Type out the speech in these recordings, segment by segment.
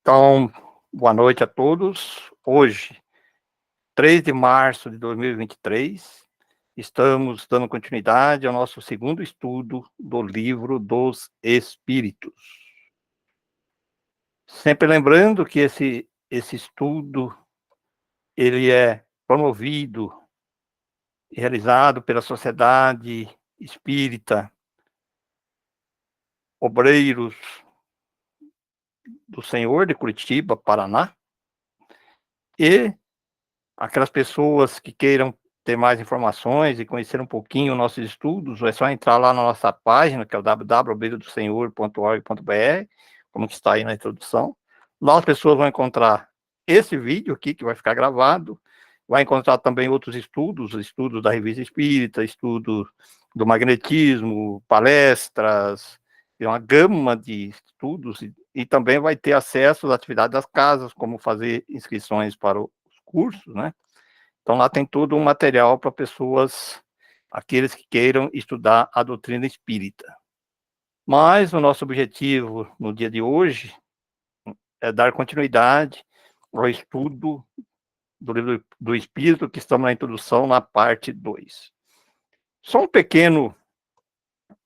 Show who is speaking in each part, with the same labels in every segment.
Speaker 1: Então, boa noite a todos. Hoje, 3 de março de 2023, estamos dando continuidade ao nosso segundo estudo do Livro dos Espíritos. Sempre lembrando que esse estudo, ele é promovido e realizado pela Sociedade Espírita Obreiros do Senhor de Curitiba, Paraná, e aquelas pessoas que queiram ter mais informações e conhecer um pouquinho os nossos estudos, é só entrar lá na nossa página, que é o www.obreirodosenhor.org.br, como que está aí na introdução. Lá as pessoas vão encontrar esse vídeo aqui, que vai ficar gravado, vai encontrar também outros estudos da Revista Espírita, estudos do magnetismo, palestras, uma gama de estudos, e também vai ter acesso às atividades das casas, como fazer inscrições para os cursos, né? Então lá tem todo um material para pessoas, aqueles que queiram estudar a doutrina espírita. Mas o nosso objetivo no dia de hoje é dar continuidade ao estudo do livro do Espírito, que estamos na introdução, na parte 2. Só um pequeno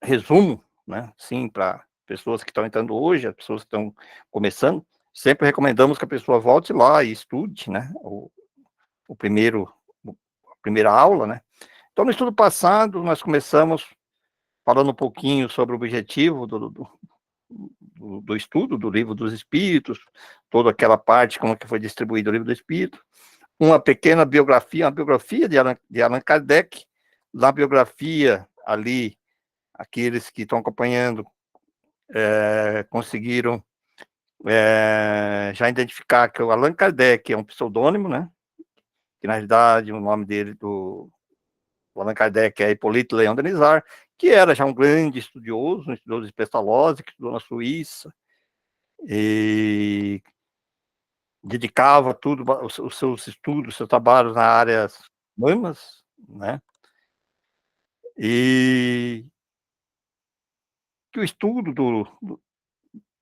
Speaker 1: resumo, né, sim, para pessoas que estão entrando hoje, as pessoas que estão começando, sempre recomendamos que a pessoa volte lá e estude, né, a primeira aula, né. Então, no estudo passado, nós começamos falando um pouquinho sobre o objetivo do estudo do Livro dos Espíritos, toda aquela parte, como que foi distribuído o Livro do Espírito, uma pequena biografia, uma biografia de Allan Kardec, na biografia ali, aqueles que estão acompanhando conseguiram já identificar que o Allan Kardec é um pseudônimo, né, que na realidade o nome dele, do Allan Kardec, é Hipólito Leão Denisard, que era já um grande estudioso, um estudioso de Pestalozzi, que estudou na Suíça, e dedicava tudo, os seus estudos, os seus trabalhos na área humanas, né, e que o estudo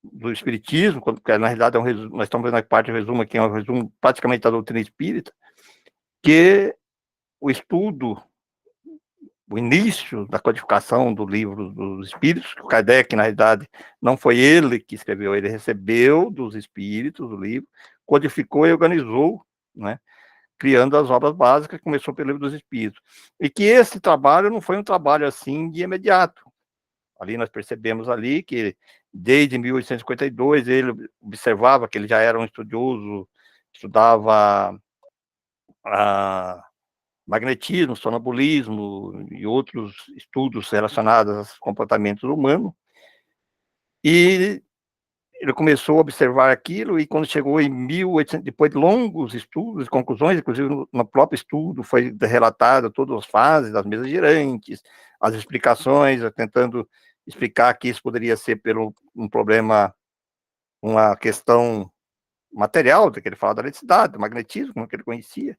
Speaker 1: do espiritismo, porque na realidade é um resumo, nós estamos vendo a parte do resumo aqui, é um resumo praticamente da doutrina espírita, que o estudo, o início da codificação do Livro dos Espíritos, que o Kardec, na realidade, não foi ele que escreveu, ele recebeu dos Espíritos o livro, codificou e organizou, né, criando as obras básicas, começou pelo Livro dos Espíritos. E que esse trabalho não foi um trabalho assim de imediato. Ali nós percebemos ali que desde 1852 ele observava que ele já era um estudioso, estudava magnetismo, sonambulismo e outros estudos relacionados aos comportamentos humanos, e ele começou a observar aquilo, e quando chegou em 1800, depois de longos estudos e conclusões, inclusive no próprio estudo foi relatado todas as fases das mesas girantes, as explicações, tentando explicar que isso poderia ser pelo um problema, uma questão material, que ele fala da eletricidade, do magnetismo, como que ele conhecia.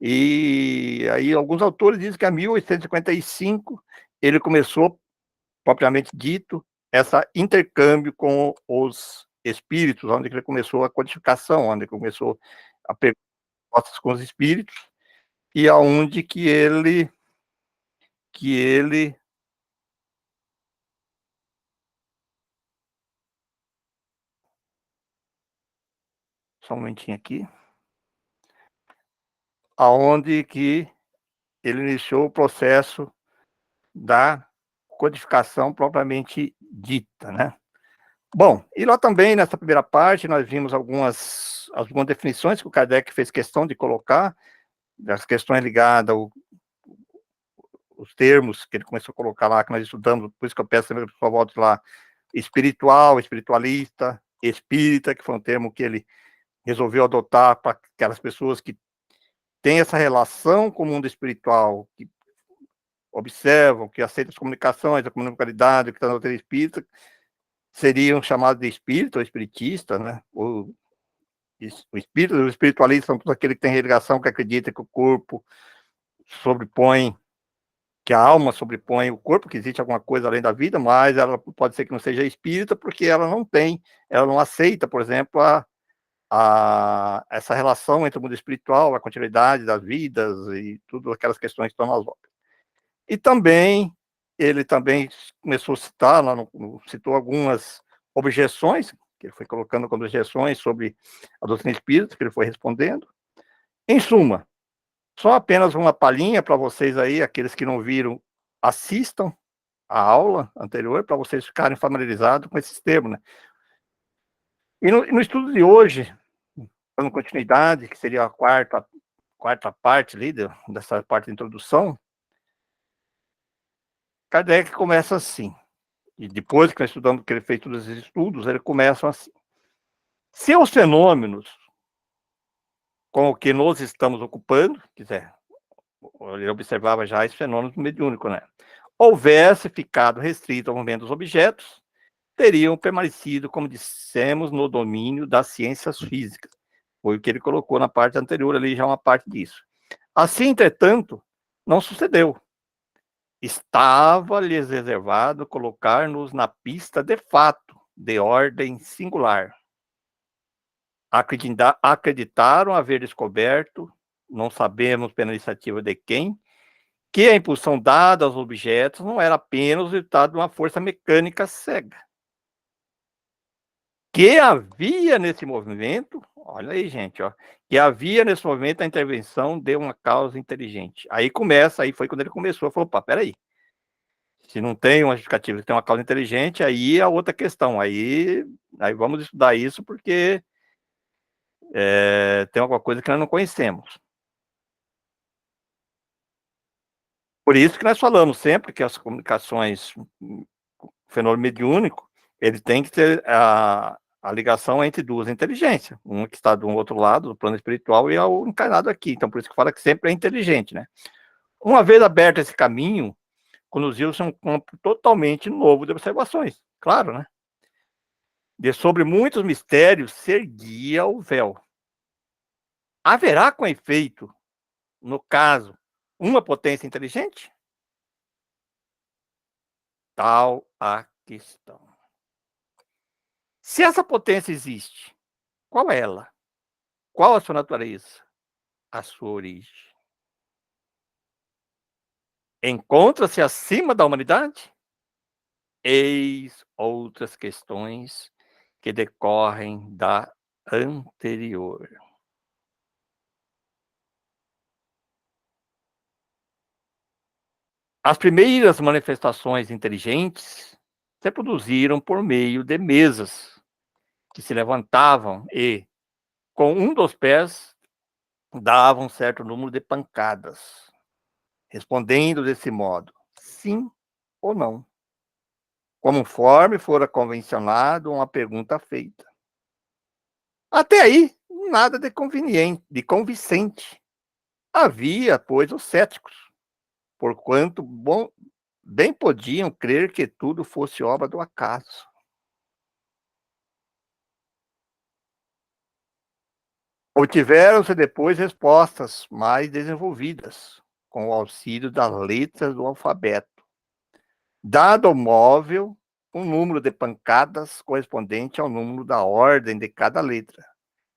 Speaker 1: E aí alguns autores dizem que em 1855 ele começou, propriamente dito, esse intercâmbio com os espíritos, onde ele começou a codificação, onde ele começou a perguntas com os espíritos, e aonde que ele só um momentinho aqui, aonde que ele iniciou o processo da codificação propriamente dita, né? Bom, e lá também, nessa primeira parte, nós vimos algumas definições que o Kardec fez questão de colocar, das questões ligadas os termos que ele começou a colocar lá, que nós estudamos, por isso que eu peço também que a pessoa volte lá, espiritual, espiritualista, espírita, que foi um termo que ele resolveu adotar para aquelas pessoas que têm essa relação com o mundo espiritual, que observam, que aceitam as comunicações, a comunicabilidade, que está na doutrina espírita, seriam chamados de espírita ou espiritista, né? O espírito, os espiritualistas são todos aqueles que têm religação, que acreditam que o corpo sobrepõe que a alma sobrepõe o corpo, que existe alguma coisa além da vida, mas ela pode ser que não seja espírita, porque ela não aceita, por exemplo, essa relação entre o mundo espiritual, a continuidade das vidas e tudo aquelas questões que estão nas obras. E também, ele também começou a citar, citou algumas objeções, que ele foi colocando como objeções sobre a doutrina espírita, que ele foi respondendo. Em suma, só apenas uma palhinha para vocês aí, aqueles que não viram, assistam a aula anterior, para vocês ficarem familiarizados com esses termos, né? E no estudo de hoje, dando continuidade, que seria a quarta parte ali, dessa parte de introdução, Kardec começa assim, e depois que nós estudamos, que ele fez todos esses estudos, ele começa assim: se os fenômenos com o que nós estamos ocupando, quiser, ele observava já esse fenômeno mediúnico, né? Houvesse ficado restrito ao movimento dos objetos, teriam permanecido, como dissemos, no domínio das ciências físicas. Foi o que ele colocou na parte anterior ali, já uma parte disso. Assim, entretanto, não sucedeu. Estava-lhes reservado colocar-nos na pista de fato, de ordem singular. Acreditaram haver descoberto, não sabemos pela iniciativa de quem, que a impulsão dada aos objetos não era apenas o resultado de uma força mecânica cega. Que havia nesse movimento, olha aí, gente, ó, que havia nesse movimento a intervenção de uma causa inteligente. Aí foi quando ele começou, falou, opa, peraí, se não tem uma justificativa, tem uma causa inteligente, aí é outra questão, aí vamos estudar isso porque tem alguma coisa que nós não conhecemos. Por isso que nós falamos sempre que as comunicações, o fenômeno mediúnico, ele tem que ter a ligação entre duas inteligências, uma que está do outro lado, do plano espiritual, e o encarnado aqui. Então, por isso que fala que sempre é inteligente, né? Uma vez aberto esse caminho, conduziu-se a um campo totalmente novo de observações, claro, né? De sobre muitos mistérios se erguia o véu. Haverá, com efeito, no caso, uma potência inteligente? Tal a questão. Se essa potência existe, qual é ela? Qual a sua natureza? A sua origem? Encontra-se acima da humanidade? Eis outras questões que decorrem da anterior. As primeiras manifestações inteligentes se produziram por meio de mesas que se levantavam e, com um dos pés, davam um certo número de pancadas, respondendo desse modo, sim ou não, conforme fora convencionado uma pergunta feita. Até aí, nada de conveniente, de convincente. Havia, pois, os céticos, porquanto bem podiam crer que tudo fosse obra do acaso. Obtiveram-se depois respostas mais desenvolvidas, com o auxílio das letras do alfabeto. Dado ao móvel, um número de pancadas correspondente ao número da ordem de cada letra.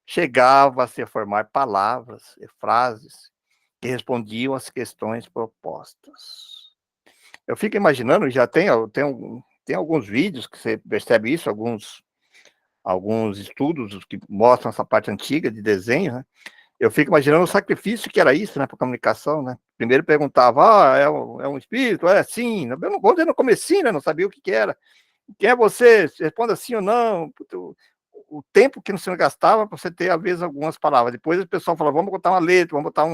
Speaker 1: Chegava-se a formar palavras e frases que respondiam às questões propostas. Eu fico imaginando, já tem alguns vídeos que você percebe isso, alguns estudos que mostram essa parte antiga de desenho, né? Eu fico imaginando o sacrifício que era isso, né, para comunicação, né? Primeiro perguntava, é um espírito? É, sim. Eu não vou dizer no comecinho, né, não sabia o que era. Quem é você? Responda sim ou não. O tempo que você gastava para você ter, às vezes, algumas palavras. Depois o pessoal falava, vamos botar uma letra, vamos botar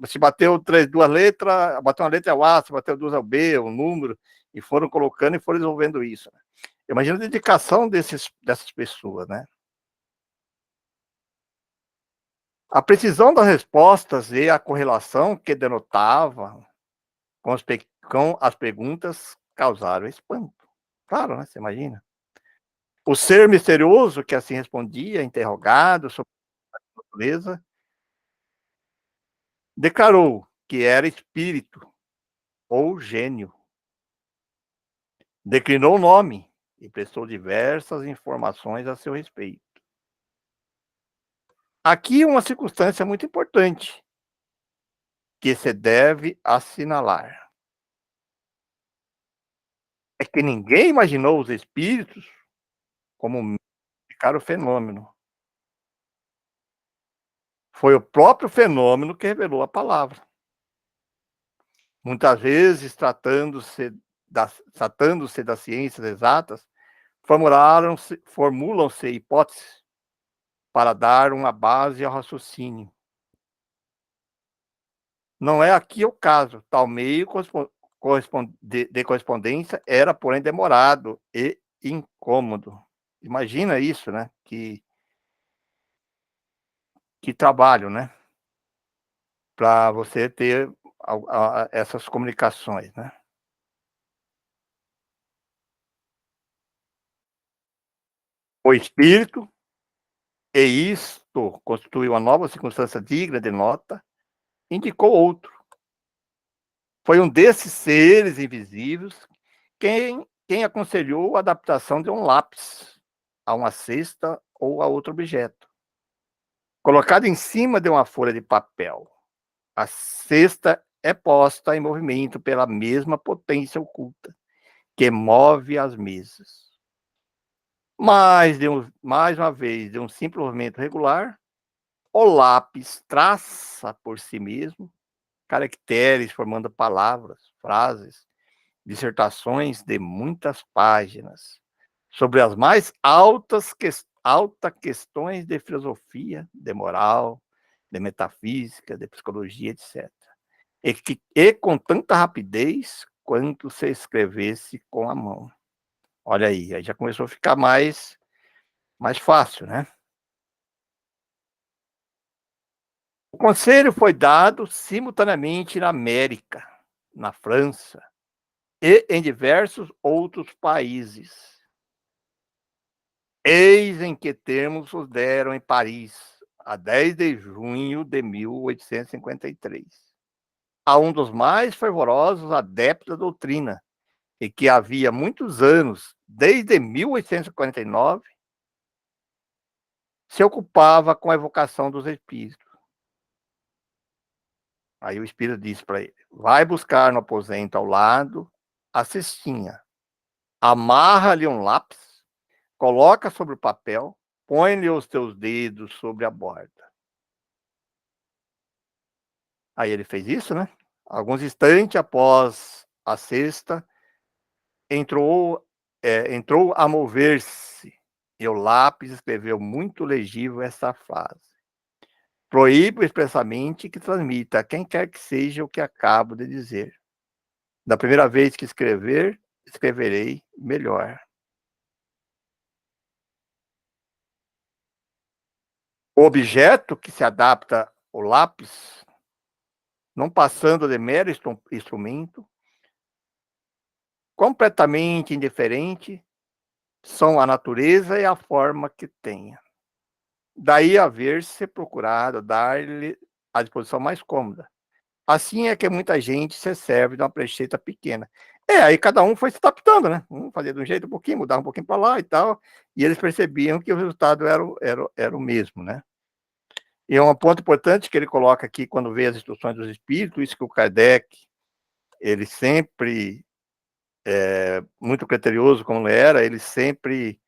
Speaker 1: se bateu duas letras, bateu uma letra é o A, se bateu duas é o B, o número, e foram colocando e foram resolvendo isso. Né? Imagina a dedicação dessas pessoas, né? A precisão das respostas e a correlação que denotava com as perguntas causaram espanto. Claro, né? Você imagina. O ser misterioso que assim respondia, interrogado sobre a natureza, declarou que era espírito ou gênio. Declinou o nome e prestou diversas informações a seu respeito. Aqui uma circunstância muito importante que se deve assinalar. É que ninguém imaginou os espíritos como explicar o fenômeno. Foi o próprio fenômeno que revelou a palavra. Muitas vezes, tratando-se das ciências exatas, formulam-se hipóteses para dar uma base ao raciocínio. Não é aqui o caso. Tal meio de correspondência era, porém, demorado e incômodo. Imagina isso, né? Que trabalho, né? Para você ter essas comunicações, né? O espírito, e isto constitui uma nova circunstância digna de nota, indicou outro. Foi um desses seres invisíveis quem aconselhou a adaptação de um lápis a uma cesta ou a outro objeto, colocado em cima de uma folha de papel. A cesta é posta em movimento pela mesma potência oculta que move as mesas. Mais uma vez, de um simples movimento regular, o lápis traça por si mesmo caracteres formando palavras, frases, dissertações de muitas páginas sobre as mais altas questões de filosofia, de moral, de metafísica, de psicologia, etc. E com tanta rapidez quanto se escrevesse com a mão. Olha aí já começou a ficar mais fácil, né? O conselho foi dado simultaneamente na América, na França e em diversos outros países. Eis em que termos os deram em Paris, a 10 de junho de 1853, a um dos mais fervorosos adeptos da doutrina, e que havia muitos anos, desde 1849, se ocupava com a evocação dos espíritos. Aí o espírito disse para ele: vai buscar no aposento ao lado a cestinha, amarra-lhe um lápis, coloca sobre o papel, põe-lhe os teus dedos sobre a borda. Aí ele fez isso, né? Alguns instantes após a cesta, entrou a mover-se, e o lápis escreveu muito legível essa frase: proíbo expressamente que transmita a quem quer que seja o que acabo de dizer. Da primeira vez que escrever, escreverei melhor. O objeto que se adapta ao lápis, não passando de mero instrumento, completamente indiferente, são a natureza e a forma que tenha. Daí haver-se procurado dar-lhe a disposição mais cômoda. Assim é que muita gente se serve de uma prancheta pequena. Aí cada um foi se adaptando, né? Um fazia de um jeito um pouquinho, mudava um pouquinho para lá e tal, e eles percebiam que o resultado era o mesmo, né? E um ponto importante que ele coloca aqui quando vê as instruções dos espíritos, isso que o Kardec, ele sempre, muito criterioso como era, ele sempre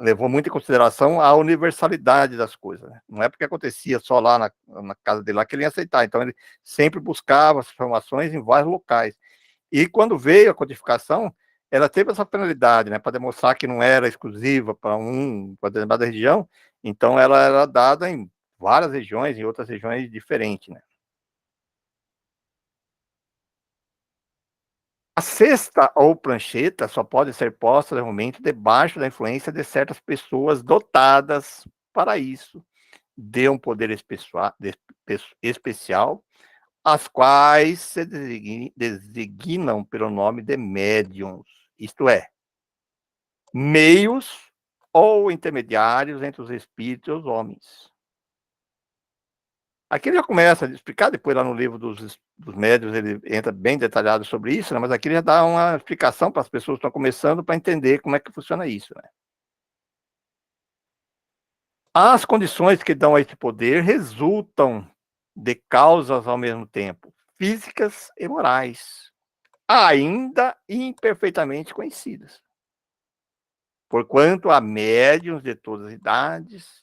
Speaker 1: levou muito em consideração a universalidade das coisas, né? Não é porque acontecia só lá na casa dele lá que ele ia aceitar, então ele sempre buscava as informações em vários locais. E quando veio a codificação, ela teve essa finalidade, né, para demonstrar que não era exclusiva para determinada região, então ela era dada em várias regiões, em outras regiões diferentes, né. A cesta ou prancheta só pode ser posta normalmente debaixo da influência de certas pessoas dotadas para isso, de um poder especial, as quais se designam pelo nome de médiums, isto é, meios ou intermediários entre os espíritos e os homens. Aqui ele já começa a explicar, depois lá no livro dos médiuns ele entra bem detalhado sobre isso, né? Mas aqui ele já dá uma explicação para as pessoas que estão começando para entender como é que funciona isso, né? As condições que dão a esse poder resultam de causas ao mesmo tempo, físicas e morais, ainda imperfeitamente conhecidas, porquanto há médiuns de todas as idades,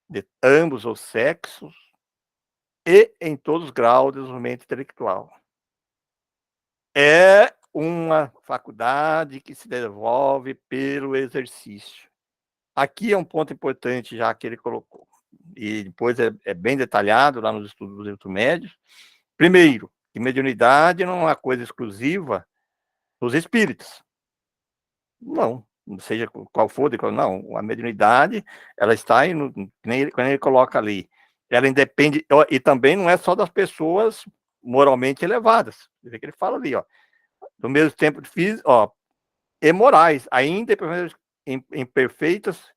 Speaker 1: de ambos os sexos e em todos os graus de desenvolvimento intelectual. É uma faculdade que se desenvolve pelo exercício. Aqui é um ponto importante já que ele colocou, e depois é bem detalhado lá nos estudos dos espíritos médios. Primeiro, que mediunidade não é uma coisa exclusiva dos espíritos. Não, seja qual for, não. A mediunidade, ela está aí, quando ele coloca ali, ela independe, e também não é só das pessoas moralmente elevadas. Você vê que ele fala ali, ó, do mesmo tempo físico, ó, e morais, ainda imperfeitas,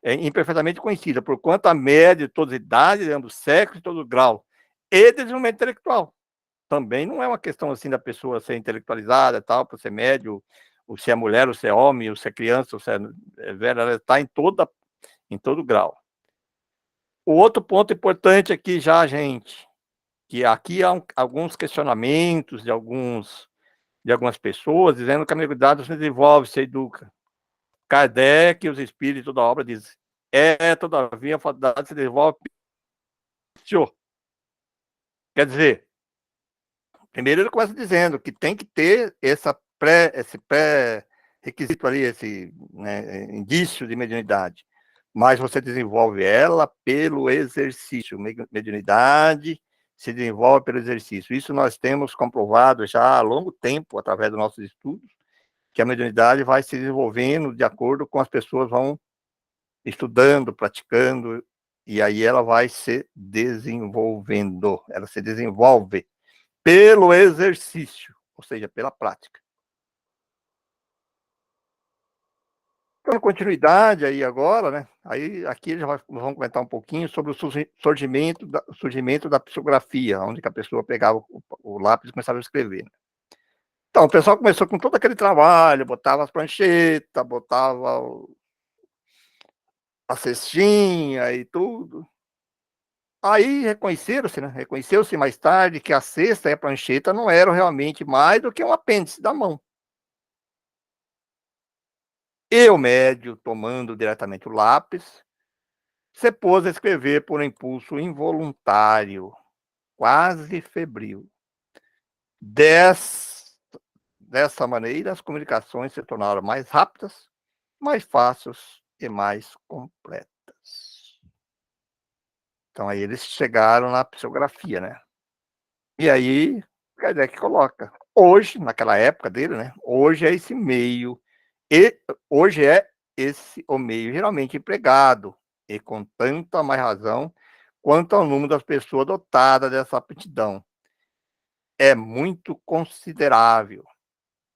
Speaker 1: imperfeitamente conhecida, porquanto a média de todas as idades, de ambos sexos, de todo grau, e desenvolvimento intelectual. Também não é uma questão assim da pessoa ser intelectualizada, tal, para ser médio, ou se é mulher, ou se é homem, ou se é criança, ou se é velha, ela está em todo grau. O outro ponto importante aqui já, gente, que aqui há alguns questionamentos de algumas pessoas dizendo que a mediunidade se desenvolve, se educa. Kardec e os espíritos da obra dizem, todavia, a faculdade se desenvolve. Quer dizer, primeiro ele começa dizendo que tem que ter esse pré-requisito ali, esse, né, indício de mediunidade, mas você desenvolve ela pelo exercício. Mediunidade se desenvolve pelo exercício. Isso nós temos comprovado já há longo tempo, através dos nossos estudos, que a mediunidade vai se desenvolvendo de acordo com as pessoas vão estudando, praticando, e aí ela vai se desenvolvendo. Ela se desenvolve pelo exercício, ou seja, pela prática. Dando continuidade aí agora, né? Aí aqui já vamos comentar um pouquinho sobre o surgimento da psicografia, onde que a pessoa pegava o lápis e começava a escrever. Né? Então, o pessoal começou com todo aquele trabalho, botava as pranchetas, botava a cestinha e tudo. Aí reconheceram-se, né? Reconheceu-se mais tarde que a cesta e a prancheta não eram realmente mais do que um apêndice da mão. E o médio, tomando diretamente o lápis, se pôs a escrever por um impulso involuntário, quase febril. Dessa maneira, as comunicações se tornaram mais rápidas, mais fáceis e mais completas. Então, aí eles chegaram na psicografia, né? E aí, Kardec coloca. Hoje, naquela época dele, né? Hoje é esse meio, e hoje é esse o meio geralmente empregado, e com tanta mais razão quanto ao número das pessoas dotadas dessa aptidão. É muito considerável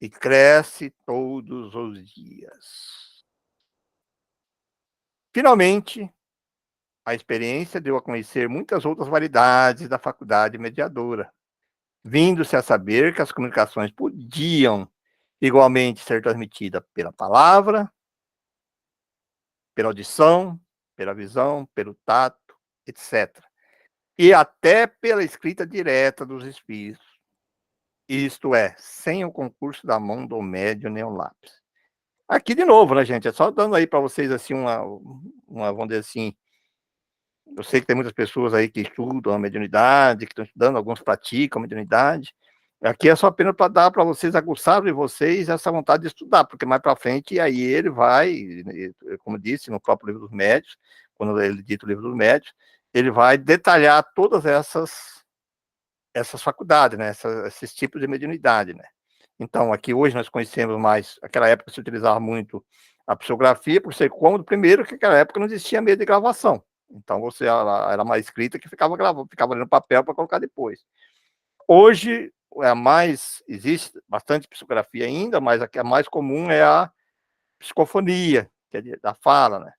Speaker 1: e cresce todos os dias. Finalmente, a experiência deu a conhecer muitas outras variedades da faculdade mediadora, vindo-se a saber que as comunicações podiam igualmente ser transmitidas pela palavra, pela audição, pela visão, pelo tato, etc. E até pela escrita direta dos espíritos. Isto é, sem o concurso da mão do médium nem o lápis. Aqui de novo, né, gente? É só dando aí para vocês assim vamos dizer assim, eu sei que tem muitas pessoas aí que estudam a mediunidade, que estão estudando, alguns praticam a mediunidade. Aqui é só apenas para dar para vocês, aguçar em vocês essa vontade de estudar, porque mais para frente, aí ele vai, como disse no próprio livro dos médios, quando ele dita o livro dos médios, ele vai detalhar todas essas faculdades, né, esses tipos de mediunidade, né. Então, aqui hoje nós conhecemos mais, aquela época se utilizava muito a psicografia, por ser cômodo, primeiro que naquela época não existia meio de gravação. Então, você era uma escrita que ficava gravando, ficava ali no papel para colocar depois. Hoje, existe bastante psicografia ainda, mas a que é mais comum é a psicofonia, que é da fala, né?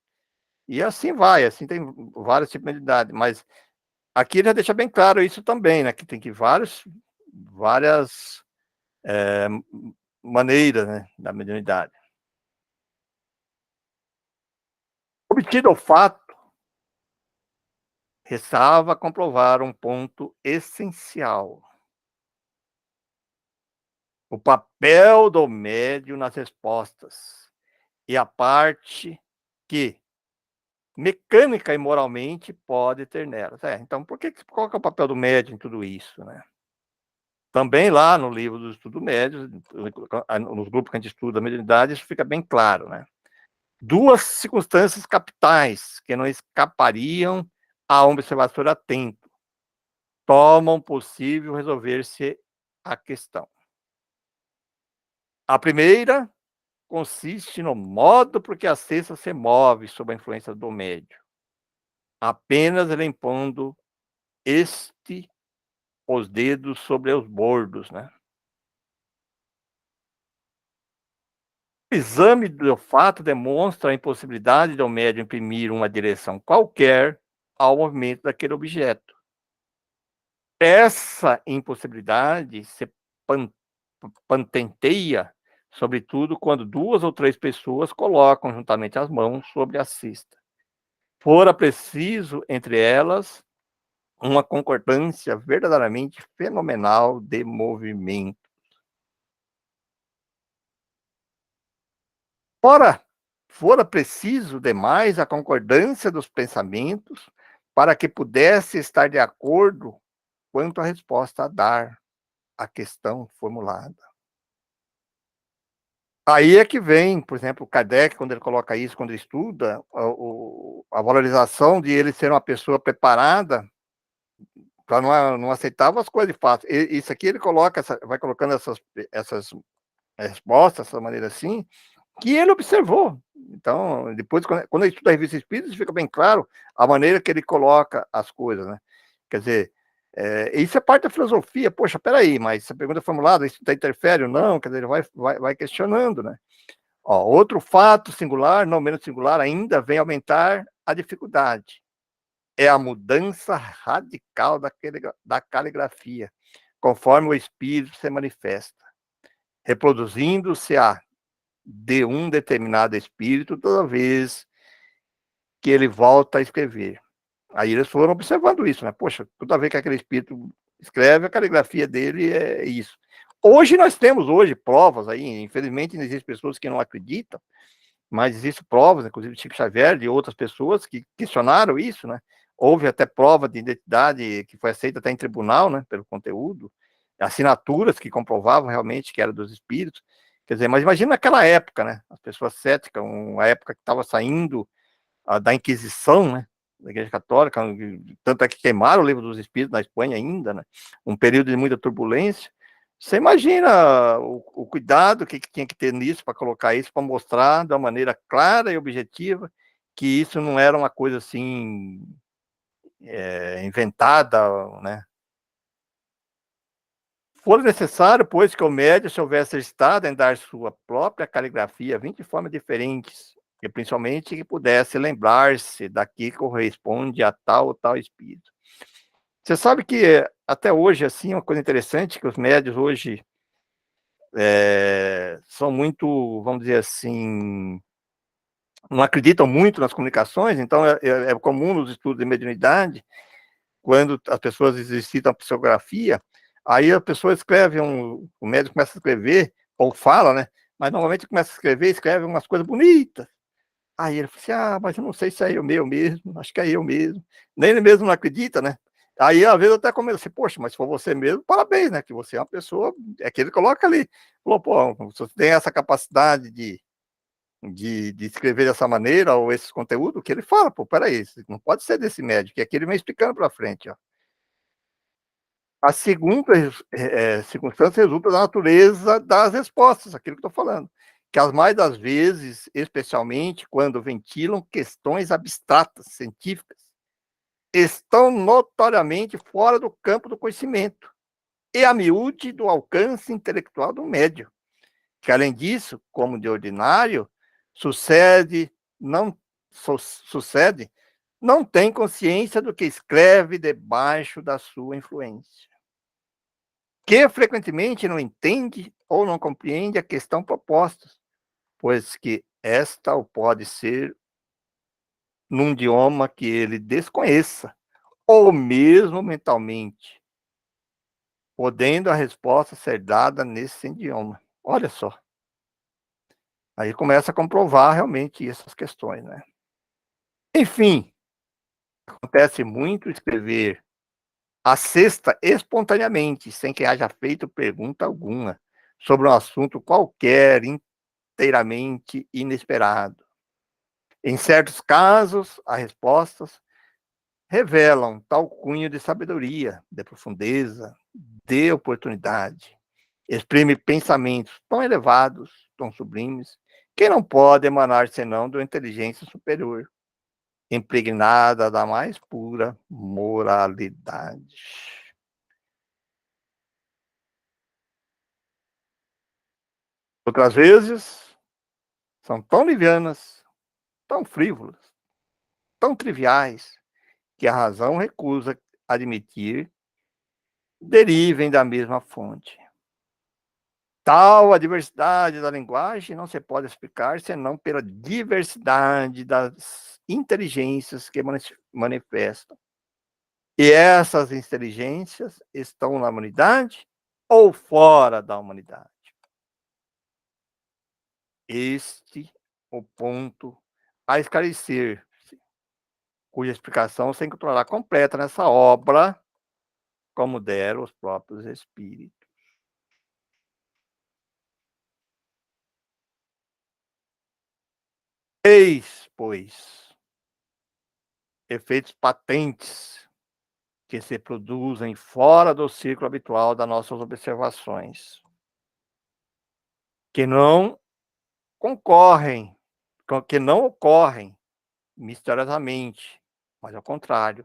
Speaker 1: E assim vai, assim tem vários tipos de idade, mas aqui já deixa bem claro isso também, né? Que tem que várias maneiras, né, da mediunidade. Obtido o fato, restava comprovar um ponto essencial: o papel do médium nas respostas e a parte que mecânica e moralmente pode ter nelas. Então, qual que é o papel do médium em tudo isso, né? Também lá no livro do estudo médio, nos grupos que a gente estuda a mediunidade, isso fica bem claro, né? Duas circunstâncias capitais que não escapariam a um observador atento tomam possível resolver-se a questão. A primeira consiste no modo por que a cesta se move sob a influência do médium, apenas ele impondo os dedos sobre os bordos, né? O exame do fato demonstra a impossibilidade do médium imprimir uma direção qualquer ao movimento daquele objeto. Essa impossibilidade se patenteia, sobretudo, quando 2 ou 3 pessoas colocam juntamente as mãos sobre a cesta. Fora preciso, entre elas, uma concordância verdadeiramente fenomenal de movimento. Fora preciso demais a concordância dos pensamentos para que pudesse estar de acordo quanto à resposta a dar à questão formulada. Aí é que vem, por exemplo, o Kardec, quando ele coloca isso, quando ele estuda, a valorização de ele ser uma pessoa preparada para não aceitar as coisas de fato. Isso aqui ele coloca, vai colocando essas respostas, dessa maneira assim, que ele observou. Então, depois, quando ele estuda a Revista Espírita, fica bem claro a maneira que ele coloca as coisas, né? Quer dizer, isso é parte da filosofia. Poxa, peraí, mas essa pergunta formulada, isso interfere ou não? Quer dizer, ele vai questionando, né? Ó, outro fato singular, não menos singular ainda, vem aumentar a dificuldade. É a mudança radical da caligrafia, conforme o espírito se manifesta, reproduzindo-se a de um determinado espírito toda vez que ele volta a escrever. Aí eles foram observando isso, né? Poxa, toda vez que aquele espírito escreve, a caligrafia dele é isso. Hoje nós temos provas aí, infelizmente existem pessoas que não acreditam, mas existem provas, inclusive Chico Xavier, de outras pessoas que questionaram isso, né? Houve até prova de identidade que foi aceita até em tribunal, né, pelo conteúdo, assinaturas que comprovavam realmente que era dos espíritos. Quer dizer, mas imagina naquela época, né? As pessoas céticas, uma época que estava saindo da Inquisição, né? Da Igreja Católica, tanto é que queimaram o Livro dos Espíritos na Espanha ainda, né? Um período de muita turbulência. Você imagina o cuidado que tinha que ter nisso para colocar isso, para mostrar de uma maneira clara e objetiva que isso não era uma coisa assim inventada, né? For necessário, pois, que o médium se houvesse estado em dar sua própria caligrafia 20 formas diferentes, e principalmente que pudesse lembrar-se da que corresponde a tal ou tal espírito. Você sabe que até hoje, assim, uma coisa interessante, que os médios hoje são muito, vamos dizer assim, não acreditam muito nas comunicações, então é comum nos estudos de mediunidade, quando as pessoas exercitam a psicografia, aí a pessoa escreve, o médico começa a escrever, ou fala, né? Mas normalmente começa a escrever, escreve umas coisas bonitas. Aí ele fala assim, mas eu não sei se é eu mesmo, acho que é eu mesmo. Nem ele mesmo não acredita, né? Aí, às vezes, eu até comento assim, poxa, mas se for você mesmo, parabéns, né? Que você é uma pessoa, é que ele coloca ali. Falou, pô, se você tem essa capacidade de escrever dessa maneira, ou esse conteúdo, que ele fala, pô, peraí, não pode ser desse médico, que aqui ele vem explicando para frente, ó. A segunda circunstância resulta da natureza das respostas, aquilo que estou falando, que as mais das vezes, especialmente quando ventilam questões abstratas, científicas, estão notoriamente fora do campo do conhecimento e a miúde do alcance intelectual do médium, que além disso, como de ordinário, sucede não tem consciência do que escreve debaixo da sua influência, que frequentemente não entende ou não compreende a questão proposta, pois que esta ou pode ser num idioma que ele desconheça, ou mesmo mentalmente, podendo a resposta ser dada nesse idioma. Olha só, aí começa a comprovar realmente essas questões, né? Enfim, acontece muito escrever a cesta espontaneamente, sem que haja feito pergunta alguma, sobre um assunto qualquer, inteiramente inesperado. Em certos casos, as respostas revelam tal cunho de sabedoria, de profundeza, de oportunidade. Exprime pensamentos tão elevados, tão sublimes, que não pode emanar senão de uma inteligência superior, impregnada da mais pura moralidade. Outras vezes, são tão livianas, tão frívolas, tão triviais, que a razão recusa admitir, derivem da mesma fonte. Tal a diversidade da linguagem não se pode explicar senão pela diversidade das inteligências que manifestam. E essas inteligências estão na humanidade ou fora da humanidade? Este o ponto a esclarecer, cuja explicação se encontrará completa nessa obra, como deram os próprios espíritos. Eis, pois, efeitos patentes que se produzem fora do círculo habitual das nossas observações, que não concorrem, que não ocorrem misteriosamente, mas ao contrário,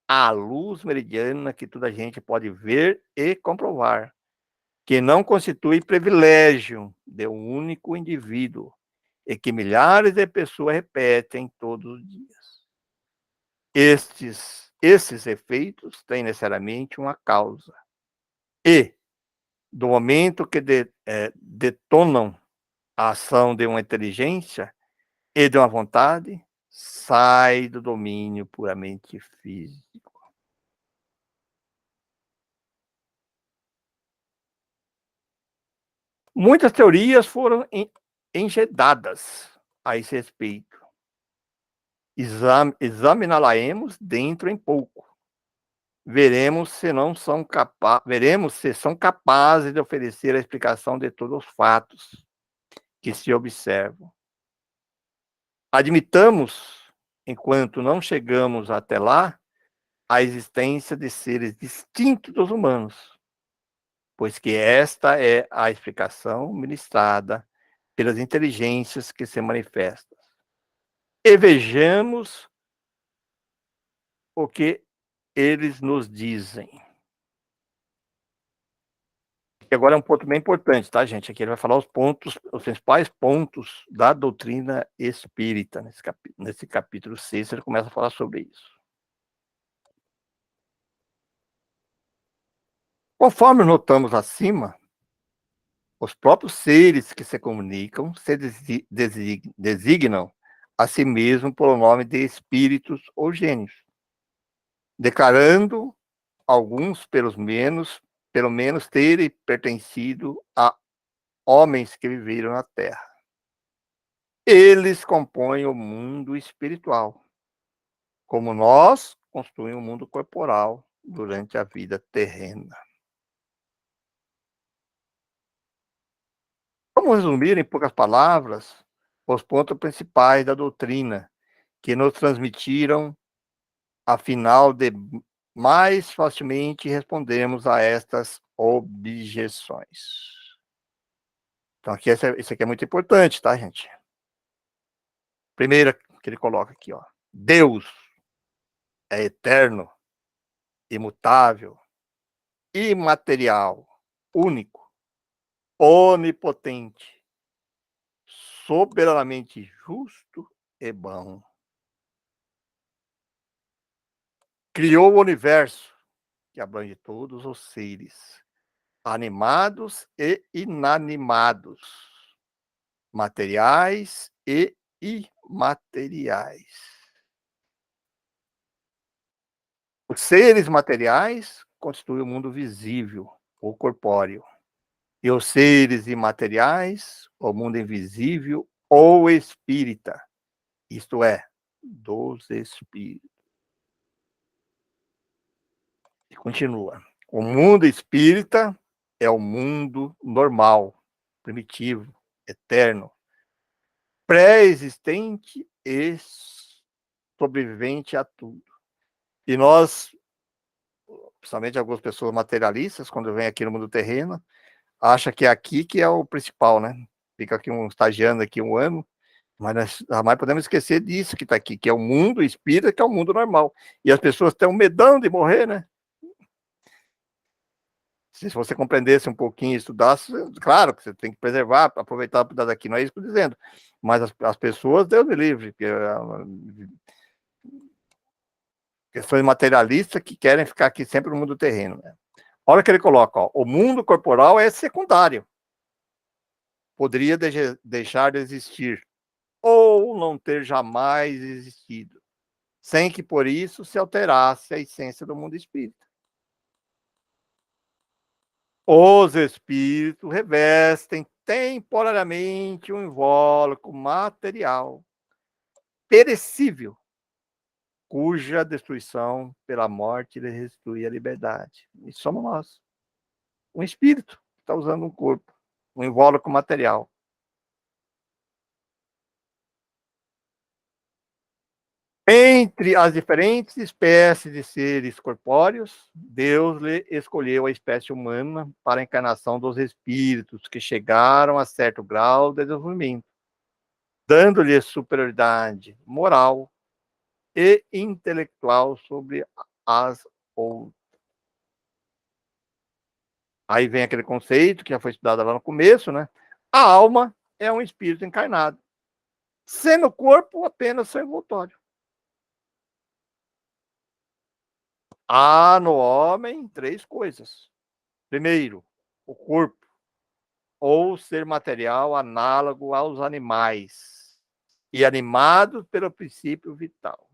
Speaker 1: a luz meridiana que toda a gente pode ver e comprovar, que não constitui privilégio de um único indivíduo e que milhares de pessoas repetem todos os dias. Esses efeitos têm necessariamente uma causa. E, do momento que detonam a ação de uma inteligência e de uma vontade, sai do domínio puramente físico. Muitas teorias foram engedadas a esse respeito. Examiná-la-emos dentro em pouco. Veremos se são capazes de oferecer a explicação de todos os fatos que se observam. Admitamos, enquanto não chegamos até lá, a existência de seres distintos dos humanos, pois que esta é a explicação ministrada pelas inteligências que se manifestam. E vejamos o que eles nos dizem. E agora é um ponto bem importante, tá, gente? Aqui ele vai falar os principais pontos da doutrina espírita. Nesse capítulo 6, ele começa a falar sobre isso. Conforme notamos acima, os próprios seres que se comunicam se designam a si mesmos pelo nome de espíritos ou gênios, declarando alguns, pelo menos terem pertencido a homens que viveram na Terra. Eles compõem o mundo espiritual, como nós construímos o mundo corporal durante a vida terrena. Vamos resumir em poucas palavras os pontos principais da doutrina que nos transmitiram, a final de mais facilmente respondermos a estas objeções. Então, aqui, esse aqui é muito importante, tá, gente? Primeiro que ele coloca aqui, ó. Deus é eterno, imutável, imaterial, único, onipotente, soberanamente justo e bom. criou o universo, que abrange todos os seres, animados e inanimados, materiais e imateriais. Os seres materiais constituem o mundo visível, ou corpóreo, e os seres imateriais, o mundo invisível ou espírita, isto é, dos espíritos. E continua. O mundo espírita é o mundo normal, primitivo, eterno, pré-existente e sobrevivente a tudo. E nós, principalmente algumas pessoas materialistas, quando vêm aqui no mundo terreno, acham que é aqui que é o principal, né? Fica aqui um estagiando aqui um ano, mas nós jamais podemos esquecer disso que está aqui, que é o mundo espírita, que é o mundo normal. E as pessoas estão medando de morrer, né? Se você compreendesse um pouquinho, estudasse, claro que você tem que preservar, aproveitar para daqui, não é isso que eu estou dizendo. Mas as pessoas, Deus me livre, que, questões materialistas que querem ficar aqui sempre no mundo terreno. Né? Olha que ele coloca, ó, o mundo corporal é secundário. Poderia deixar de existir, ou não ter jamais existido, sem que por isso se alterasse a essência do mundo espírita. Os espíritos revestem temporariamente um invólucro material perecível, cuja destruição pela morte lhe restitui a liberdade. E somos nós. Um espírito que está usando um corpo, um invólucro material. Entre as diferentes espécies de seres corpóreos, Deus lhe escolheu a espécie humana para a encarnação dos espíritos que chegaram a certo grau de desenvolvimento, dando-lhe superioridade moral e intelectual sobre as outras. Aí vem aquele conceito que já foi estudado lá no começo, né? A alma é um espírito encarnado, sendo o corpo apenas seu envoltório. Há no homem três coisas. Primeiro, o corpo, ou ser material análogo aos animais, e animado pelo princípio vital.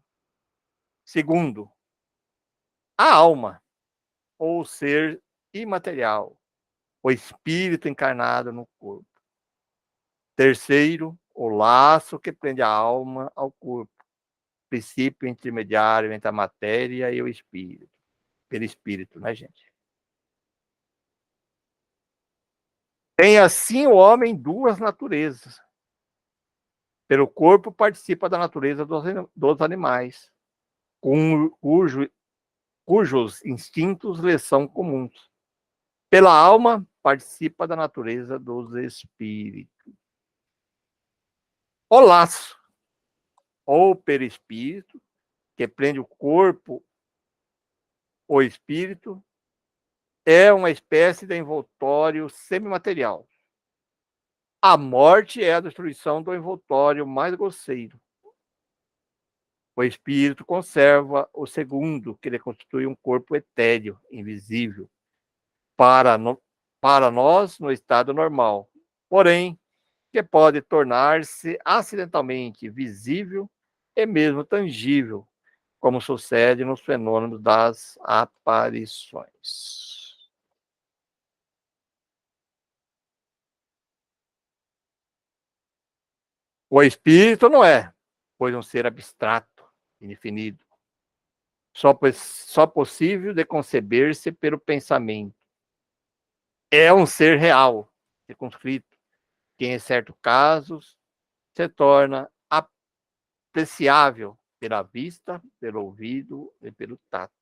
Speaker 1: Segundo, a alma, ou ser imaterial, o espírito encarnado no corpo. Terceiro, o laço que prende a alma ao corpo, princípio intermediário entre a matéria e o espírito. Pelo espírito, né, gente? Tem assim o homem duas naturezas. Pelo corpo participa da natureza dos animais, cujos instintos lhe são comuns. Pela alma participa da natureza dos espíritos. O laço, ou perispírito, que prende o corpo, o espírito, é uma espécie de envoltório semimaterial. A morte é a destruição do envoltório mais grosseiro. O espírito conserva o segundo, que lhe constitui um corpo etéreo, invisível, para, para nós no estado normal. Porém, que pode tornar-se acidentalmente visível e mesmo tangível, como sucede nos fenômenos das aparições. O espírito não é, pois um ser abstrato, indefinido, só possível de conceber-se pelo pensamento. É um ser real, circunscrito, que em certos casos se torna apreciável pela vista, pelo ouvido e pelo tato.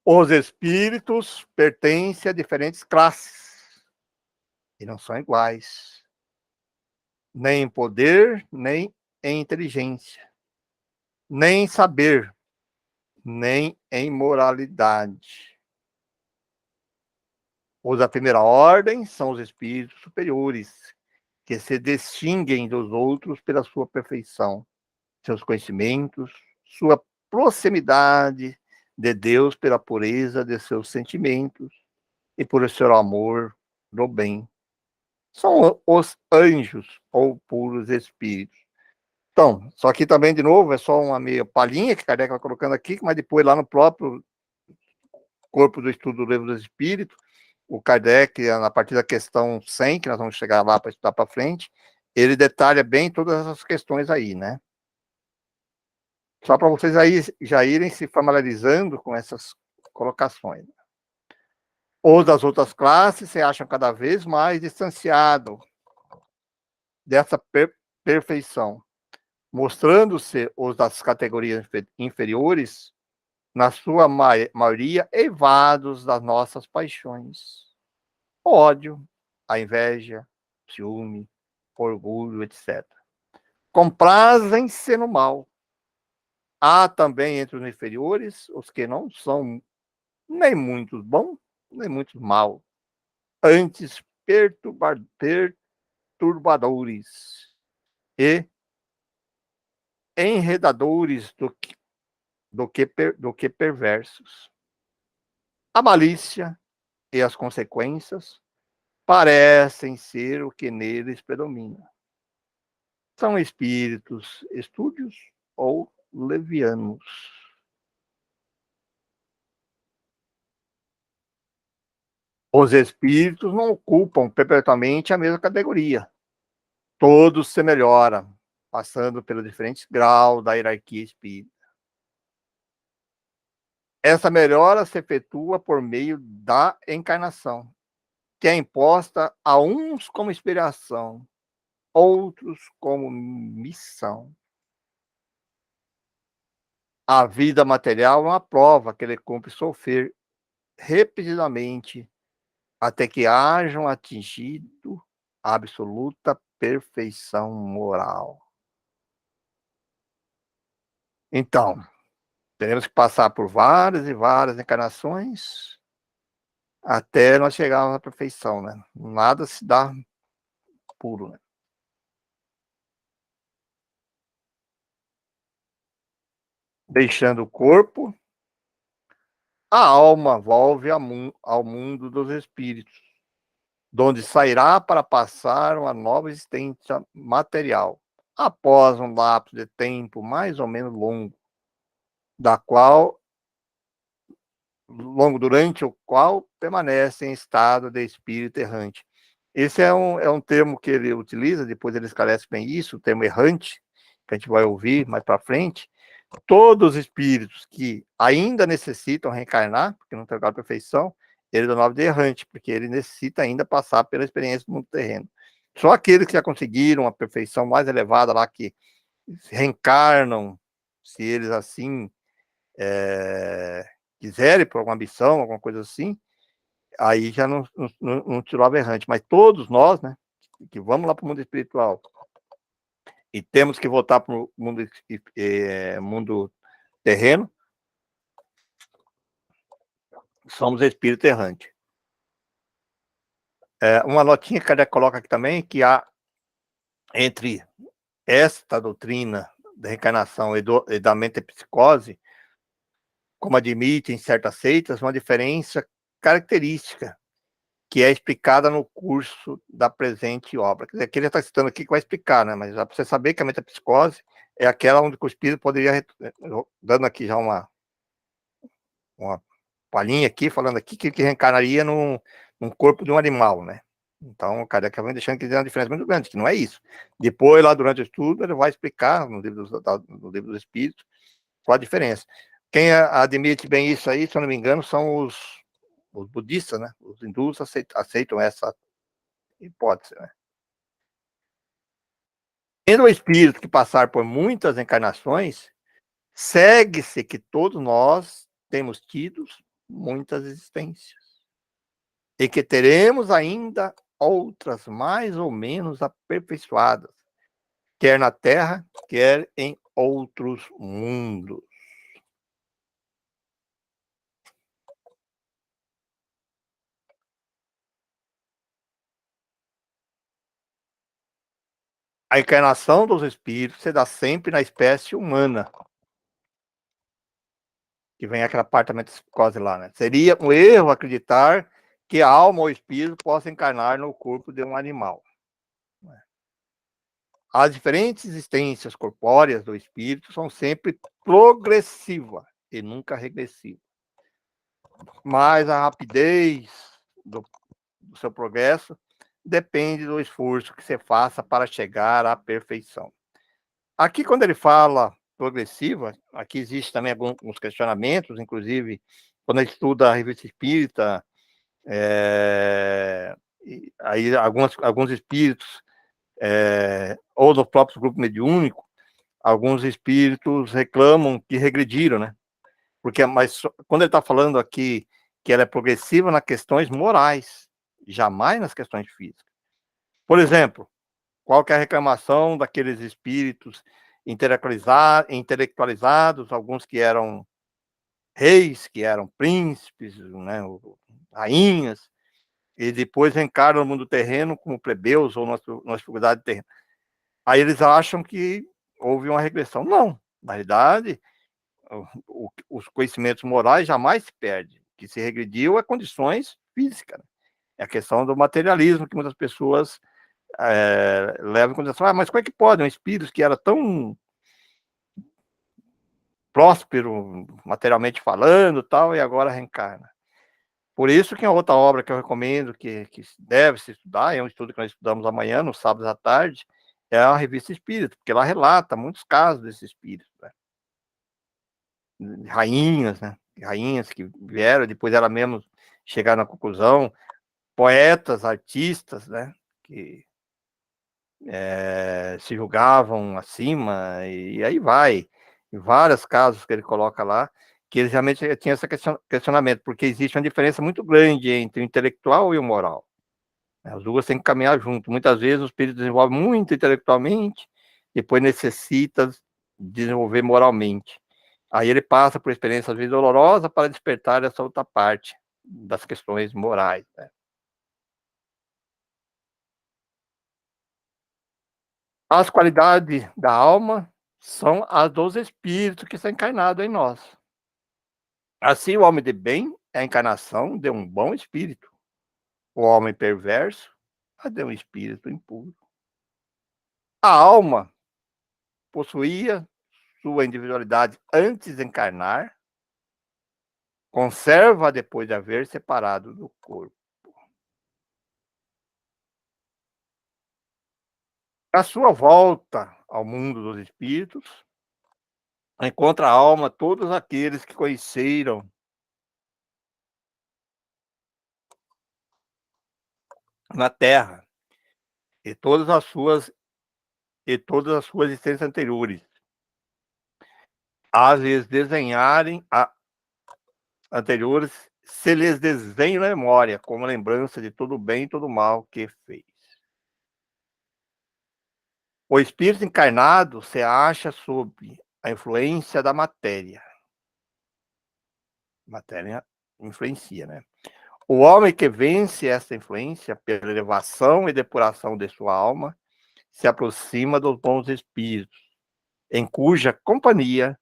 Speaker 1: Os espíritos pertencem a diferentes classes e não são iguais. nem em poder, nem em inteligência, nem em saber, nem em moralidade. Os da primeira ordem são os espíritos superiores, que se distinguem dos outros pela sua perfeição, seus conhecimentos, sua proximidade de Deus pela pureza de seus sentimentos e por seu amor do bem. São os anjos ou puros espíritos. Então, só que também, de novo, é só uma meia palhinha que Kardec está colocando aqui, mas depois lá no próprio corpo do estudo do Livro dos Espíritos, o Kardec, a partir da questão 100, que nós vamos chegar lá para estudar para frente, ele detalha bem todas essas questões aí, né? Só para vocês aí já irem se familiarizando com essas colocações. Ou das outras classes se acham cada vez mais distanciados dessa perfeição, mostrando-se os das categorias inferiores, na sua maioria, evados das nossas paixões. O ódio, a inveja, o ciúme, o orgulho, etc. Comprazem-se no mal. Há também entre os inferiores os que não são nem muito bons, nem muito mal, antes perturbadores e enredadores do que perversos. A malícia e as consequências parecem ser o que neles predomina. São espíritos estúdios ou levianos. Os espíritos não ocupam perpetuamente a mesma categoria. Todos se melhoram, passando pelos diferentes graus da hierarquia espírita. Essa melhora se efetua por meio da encarnação, que é imposta a uns como inspiração, outros como missão. A vida material é uma prova que ele cumpre sofrer repetidamente até que hajam atingido a absoluta perfeição moral. Então, teremos que passar por várias e várias encarnações até nós chegarmos à perfeição, né? Nada se dá puro, né? Deixando o corpo, a alma volve ao mundo dos espíritos, donde sairá para passar uma nova existência material, após um lapso de tempo mais ou menos da qual durante o qual permanece em estado de espírito errante. Esse é um termo que ele utiliza, depois ele esclarece bem isso, o termo errante, que a gente vai ouvir mais para frente. Todos os espíritos que ainda necessitam reencarnar, porque não chegaram à perfeição, ele dá o nome de errante, porque ele necessita ainda passar pela experiência do mundo terreno. Só aqueles que já conseguiram a perfeição mais elevada lá, que reencarnam, se eles assim quiserem, por alguma ambição, alguma coisa assim, aí já não tirou aberrante. Mas todos nós, né, que vamos lá para o mundo espiritual e temos que voltar para o mundo terreno, somos espírito errante. Uma notinha que Kardec coloca aqui também, que há entre esta doutrina da reencarnação e da metempsicose, como admitem certas seitas, uma diferença característica que é explicada no curso da presente obra. Quer dizer, aqui ele está citando aqui que vai explicar, né? Mas já para você saber que a metapsicose é aquela onde o espírito poderia, dando aqui já uma palhinha aqui, falando aqui que reencarnaria num corpo de um animal, né? Então, o Kardec vem deixando que tem uma diferença muito grande, que não é isso. Depois, lá durante o estudo, ele vai explicar no livro dos Espíritos qual a diferença. Quem admite bem isso aí, se eu não me engano, são os budistas, né? Os hindus aceitam essa hipótese, né? Tendo o espírito que passar por muitas encarnações, segue-se que todos nós temos tido muitas existências e que teremos ainda outras mais ou menos aperfeiçoadas, quer na Terra, quer em outros mundos. A encarnação dos espíritos se dá sempre na espécie humana, que vem aquela parte da metempsicose lá, né? Seria um erro acreditar que a alma ou espírito possa encarnar no corpo de um animal. As diferentes existências corpóreas do espírito são sempre progressivas e nunca regressivas. Mas a rapidez do seu progresso depende do esforço que você faça para chegar à perfeição. Aqui, quando ele fala progressiva, aqui existe também alguns questionamentos, inclusive, quando a gente estuda a revista espírita, aí alguns espíritos, ou do próprio grupo mediúnico, alguns espíritos reclamam que regrediram, né? Mas quando ele está falando aqui que ela é progressiva nas questões morais, jamais nas questões físicas. Por exemplo, qual que é a reclamação daqueles espíritos intelectualizados, alguns que eram reis, que eram príncipes, né, rainhas, e depois reencarnam no mundo terreno como plebeus ou na dificuldade terrena. Aí eles acham que houve uma regressão. Não, na realidade, os conhecimentos morais jamais se perdem. O que se regrediu é condições físicas. É a questão do materialismo que muitas pessoas levam em consideração. Mas como é que pode um espírito que era tão próspero, materialmente falando, tal, e agora reencarna? Por isso que a outra obra que eu recomendo, que deve se estudar, é um estudo que nós estudamos amanhã, no sábado à tarde, é a Revista Espírita, porque ela relata muitos casos desses espíritos, né? Rainhas, né? Rainhas que vieram, depois ela mesmo chegaram na conclusão, poetas, artistas, né? Que se julgavam acima, e aí vai. Em vários casos que ele coloca lá, que ele realmente tinha esse questionamento, porque existe uma diferença muito grande entre o intelectual e o moral. As duas têm que caminhar junto. Muitas vezes o espírito desenvolve muito intelectualmente, depois necessita desenvolver moralmente. Aí ele passa por experiências, às vezes, dolorosas para despertar essa outra parte das questões morais, né? As qualidades da alma são as dos espíritos que estão encarnados em nós. Assim, o homem de bem é a encarnação de um bom espírito. O homem perverso é de um espírito impuro. A alma possuía sua individualidade antes de encarnar, conserva depois de haver separado do corpo. A sua volta ao mundo dos espíritos, encontra a alma todos aqueles que conheceram na Terra e todas as suas existências anteriores, às vezes desenharem anteriores, se lhes desenha na memória, como lembrança de todo o bem e todo o mal que fez. O espírito encarnado se acha sob a influência da matéria. Matéria influencia, né? O homem que vence essa influência pela elevação e depuração de sua alma se aproxima dos bons espíritos, em cuja companhia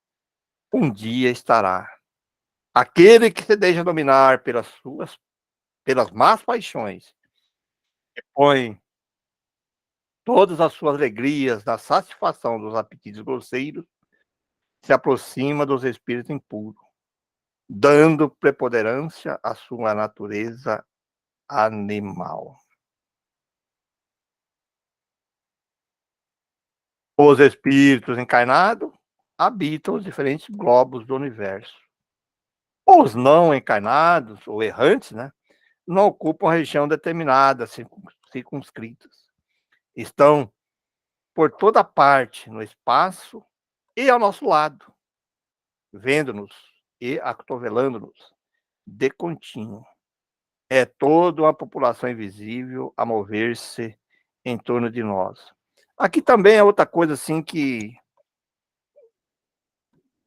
Speaker 1: um dia estará. Aquele que se deixa dominar pelas más paixões, põe todas as suas alegrias na satisfação dos apetites grosseiros, se aproxima dos espíritos impuros, dando preponderância à sua natureza animal. Os espíritos encarnados habitam os diferentes globos do universo. Os não encarnados, ou errantes, né, não ocupam região determinada, circunscritas. Estão por toda parte no espaço e ao nosso lado, vendo-nos e acotovelando-nos de contínuo. É toda uma população invisível a mover-se em torno de nós. Aqui também é outra coisa assim que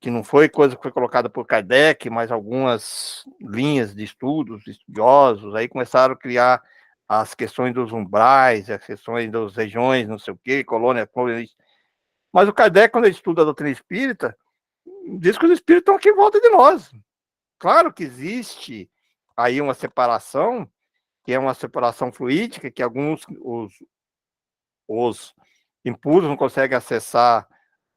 Speaker 1: não foi coisa que foi colocada por Kardec, mas algumas linhas de estudos, estudiosos, aí começaram a criar as questões dos umbrais, as questões das regiões, não sei o quê, colônia. Mas o Kardec, quando ele estuda a doutrina espírita, diz que os espíritos estão aqui em volta de nós. Claro que existe aí uma separação, que é uma separação fluídica, que os impuros não conseguem acessar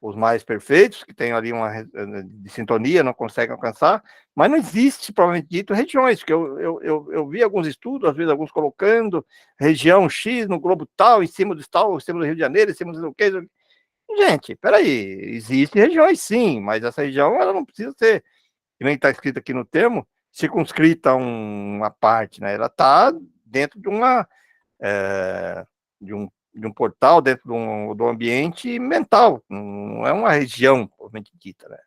Speaker 1: os mais perfeitos, que tem ali uma de sintonia, não conseguem alcançar, mas não existe, provavelmente dito, regiões, porque eu vi alguns estudos, às vezes alguns colocando região X no globo tal, em cima do tal, em cima do Rio de Janeiro, em cima do que. Gente, peraí, existem regiões sim, mas essa região ela não precisa ser, que nem está escrito aqui no termo, circunscrita a uma parte, né? Ela está dentro é, de um portal, dentro do ambiente mental, não é uma região, propriamente dita, né?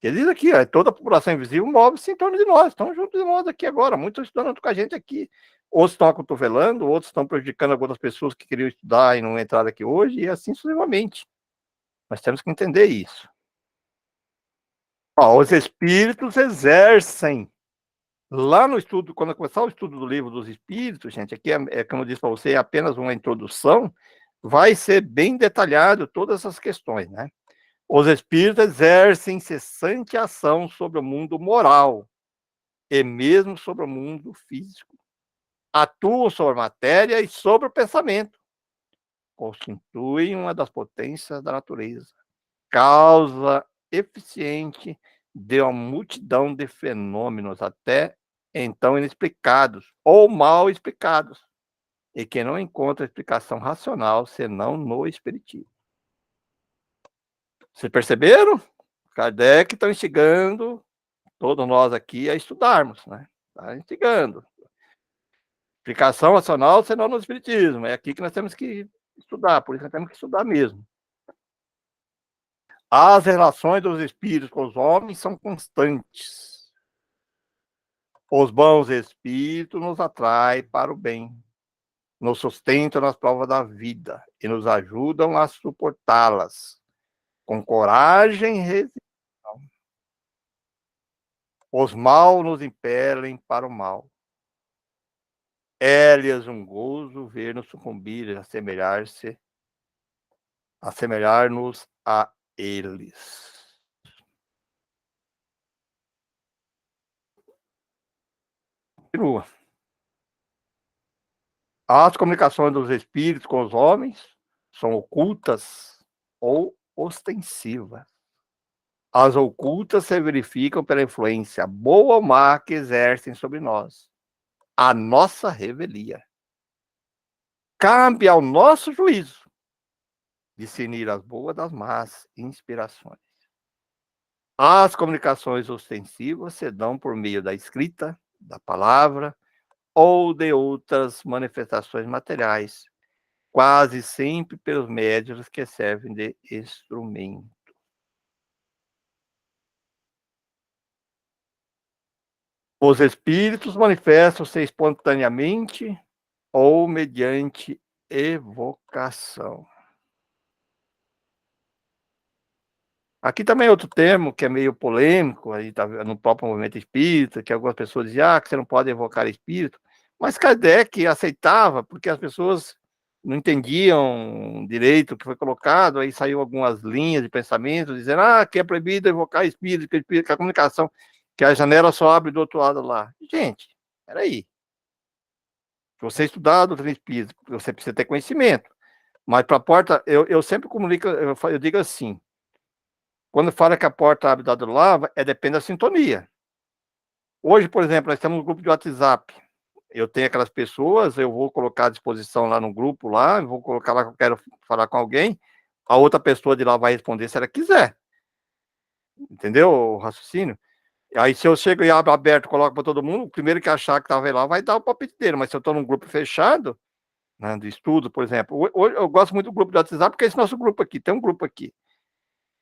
Speaker 1: Ele diz aqui, ó, toda a população invisível move-se em torno de nós, estão juntos de nós aqui agora, muitos estudando com a gente aqui, outros estão acotovelando, outros estão prejudicando algumas pessoas que queriam estudar e não entraram aqui hoje, e assim sucessivamente. Nós temos que entender isso. Ó, os espíritos exercem. Lá no estudo, quando eu começar o estudo do livro dos espíritos, gente, aqui como eu disse para você, é apenas uma introdução, vai ser bem detalhado todas essas questões, né? Os espíritos exercem incessante ação sobre o mundo moral e mesmo sobre o mundo físico. Atuam sobre a matéria e sobre o pensamento. Constituem uma das potências da natureza. Causa eficiente de uma multidão de fenômenos até então inexplicados ou mal explicados e que não encontra explicação racional senão no espiritismo. Vocês perceberam? Kardec está instigando todos nós aqui a estudarmos, né? Está instigando. Explicação racional senão no espiritismo. É aqui que nós temos que estudar, por isso nós temos que estudar mesmo. As relações dos espíritos com os homens são constantes. Os bons espíritos nos atraem para o bem, nos sustentam nas provas da vida e nos ajudam a suportá-las com coragem e resistência. Os mal nos impelem para o mal. É-lhes um gozo ver-nos sucumbir, assemelhar-nos a eles. Continua. As comunicações dos espíritos com os homens são ocultas ou ostensivas. As ocultas se verificam pela influência boa ou má que exercem sobre nós, a nossa revelia. Cabe ao nosso juízo discernir as boas das más inspirações. As comunicações ostensivas se dão por meio da escrita, da palavra ou de outras manifestações materiais, quase sempre pelos médiuns que servem de instrumento. Os espíritos manifestam-se espontaneamente ou mediante evocação. Aqui também é outro termo que é meio polêmico, aí tá no próprio movimento espírita, que algumas pessoas dizem que você não pode evocar espírito, mas Kardec aceitava, porque as pessoas não entendiam direito o que foi colocado, aí saiu algumas linhas de pensamento dizendo que é proibido evocar espírito, que a comunicação, que a janela só abre do outro lado lá. Gente, peraí. Se você estudar a doutrina espírita, você precisa ter conhecimento. Mas para a porta, eu sempre comunico, eu digo assim, quando fala que a porta abre do lado lá, depende da sintonia. Hoje, por exemplo, nós temos um grupo de WhatsApp. Eu tenho aquelas pessoas, eu vou colocar à disposição lá no grupo, lá, vou colocar lá que eu quero falar com alguém, a outra pessoa de lá vai responder se ela quiser. Entendeu o raciocínio? Aí, se eu chego e abro aberto, coloco para todo mundo, o primeiro que achar que estava lá vai dar o palpite dele, mas se eu estou num grupo fechado, né, de estudo, por exemplo, hoje eu gosto muito do grupo do WhatsApp, porque é esse nosso grupo aqui, tem um grupo aqui.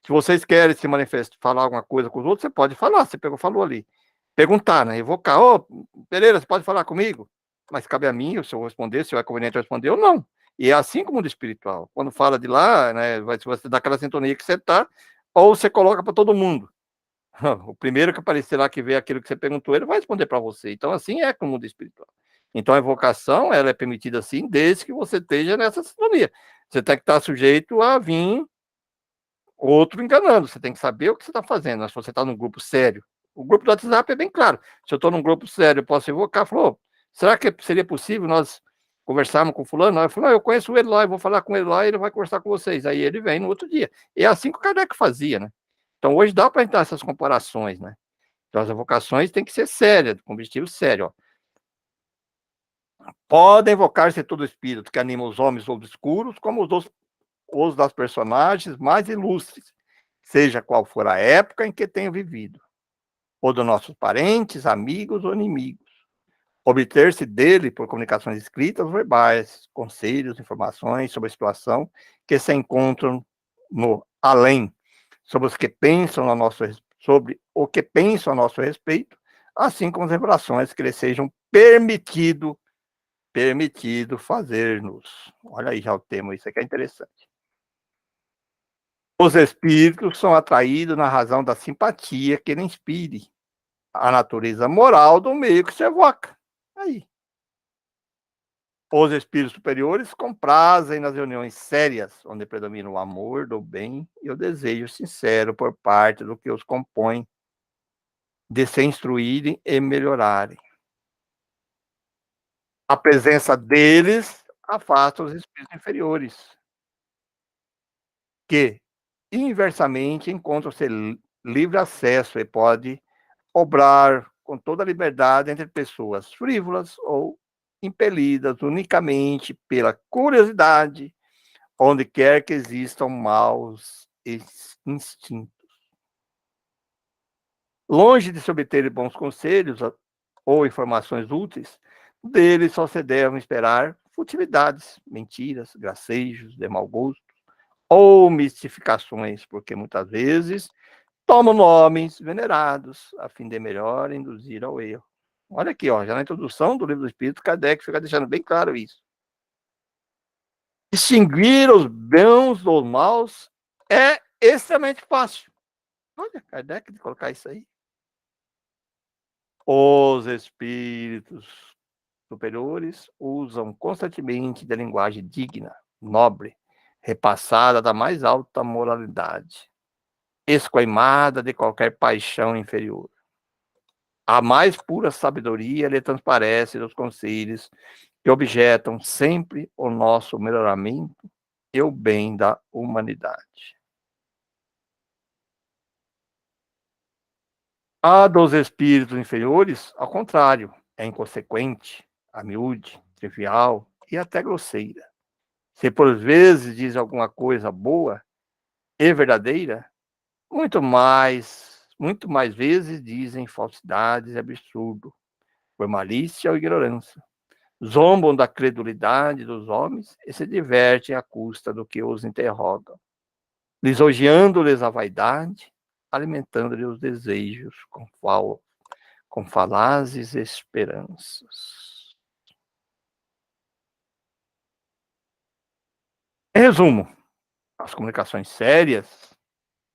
Speaker 1: Se vocês querem se manifestar, falar alguma coisa com os outros, você pode falar, você falou ali. Perguntar, né? Evocar, Pereira, você pode falar comigo? Mas cabe a mim, se eu responder, se é conveniente responder ou não. E é assim como o mundo espiritual. Quando fala de lá, né, vai você dar aquela sintonia que você está, ou você coloca para todo mundo. O primeiro que aparecer lá, que vê aquilo que você perguntou, ele vai responder para você. Então, assim é com o mundo espiritual. Então, a evocação, ela é permitida assim, desde que você esteja nessa sintonia. Você tem que estar sujeito a vir outro enganando. Você tem que saber o que você está fazendo. Se você está num grupo sério. O grupo do WhatsApp é bem claro. Se eu estou num grupo sério, eu posso evocar. Falou, será que seria possível nós conversarmos com fulano? Eu falo, eu conheço ele lá, eu vou falar com ele lá e ele vai conversar com vocês. Aí ele vem no outro dia. E é assim que o Kardec fazia, né? Então, hoje dá para entrar essas comparações, né? Então, as evocações têm que ser sérias, com objetivo sério. Ó. Podem evocar-se todo espírito que anima os homens obscuros, como os das personagens mais ilustres, seja qual for a época em que tenham vivido, ou dos nossos parentes, amigos ou inimigos. Obter-se dele por comunicações escritas ou verbais, conselhos, informações sobre a situação que se encontram no além, sobre os que pensam a nosso, sobre o que pensam a nosso respeito, assim como as revelações que lhes sejam permitido fazer-nos. Olha aí já o tema, isso aqui é interessante. Os espíritos são atraídos na razão da simpatia que ele inspire a natureza moral do meio que se evoca. Aí. Os espíritos superiores comprazem nas reuniões sérias, onde predomina o amor do bem e o desejo sincero por parte do que os compõe, de se instruírem e melhorarem. A presença deles afasta os espíritos inferiores, que inversamente encontram-se livre acesso e pode obrar com toda a liberdade entre pessoas frívolas ou impelidas unicamente pela curiosidade, onde quer que existam maus instintos. Longe de se obter bons conselhos ou informações úteis, deles só se devem esperar futilidades, mentiras, gracejos de mau gosto ou mistificações, porque muitas vezes tomam nomes venerados a fim de melhor induzir ao erro. Olha aqui, ó, já na introdução do Livro do Espírito, Kardec fica deixando bem claro isso. Distinguir os bons dos maus é extremamente fácil. Olha, Kardec de colocar isso aí. Os espíritos superiores usam constantemente da linguagem digna, nobre, repassada da mais alta moralidade, escoimada de qualquer paixão inferior. A mais pura sabedoria lhe transparece dos conselhos que objetam sempre o nosso melhoramento e o bem da humanidade. A dos espíritos inferiores, ao contrário, é inconsequente, amiúde, trivial e até grosseira. Se por vezes diz alguma coisa boa e verdadeira, muito mais vezes dizem falsidades e absurdo, por malícia ou ignorância. Zombam da credulidade dos homens e se divertem à custa do que os interrogam, lisonjeando-lhes a vaidade, alimentando-lhes os desejos com falazes esperanças. Em resumo, as comunicações sérias,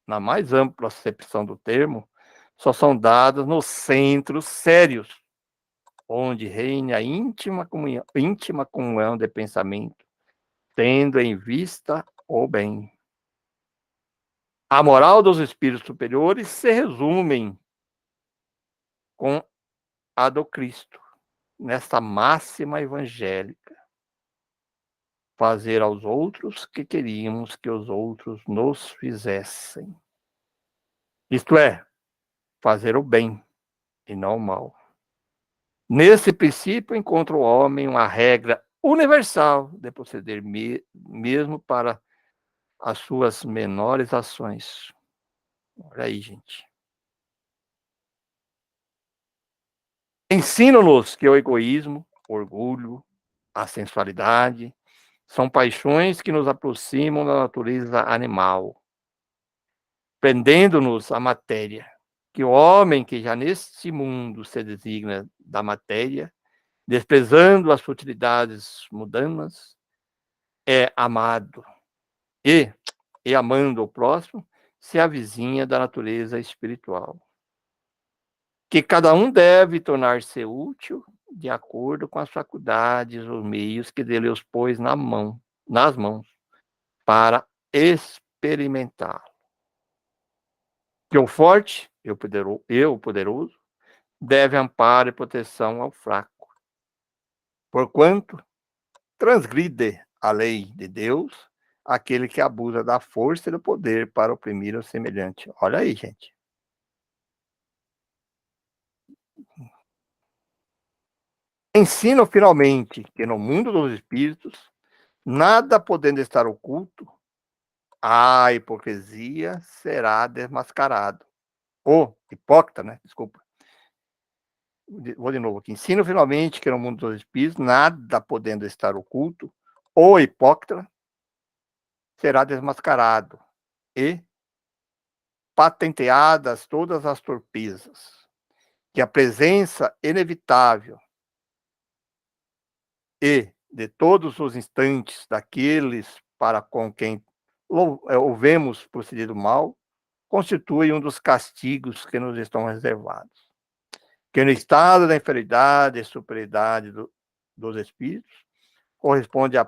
Speaker 1: na mais ampla acepção do termo, só são dadas nos centros sérios, onde reina a íntima comunhão de pensamento, tendo em vista o bem. A moral dos espíritos superiores se resume com a do Cristo, nesta máxima evangélica: fazer aos outros que queríamos que os outros nos fizessem. Isto é, fazer o bem e não o mal. Nesse princípio encontra o homem uma regra universal de proceder mesmo para as suas menores ações. Olha aí, gente. Ensina-nos que o egoísmo, o orgulho, a sensualidade são paixões que nos aproximam da natureza animal, prendendo-nos à matéria. Que o homem que já neste mundo se designa da matéria, desprezando as futilidades mundanas, é amado e amando o próximo, se avizinha da natureza espiritual. Que cada um deve tornar-se útil de acordo com as faculdades, os meios que Deus pôs nas mãos, para experimentar. Que o forte, eu poderoso, deve amparo e proteção ao fraco. Porquanto transgride a lei de Deus aquele que abusa da força e do poder para oprimir o semelhante. Olha aí, gente. Ensino finalmente que no mundo dos espíritos, nada podendo estar oculto, a hipocrisia será desmascarado. Ou hipócrita, né? Desculpa. Vou de novo aqui. Ensino finalmente que no mundo dos espíritos, nada podendo estar oculto, ou hipócrita será desmascarado e patenteadas todas as torpezas, que a presença inevitável e de todos os instantes daqueles para com quem houvemos procedido mal, constitui um dos castigos que nos estão reservados. Que no estado da inferioridade e superioridade dos espíritos, correspondem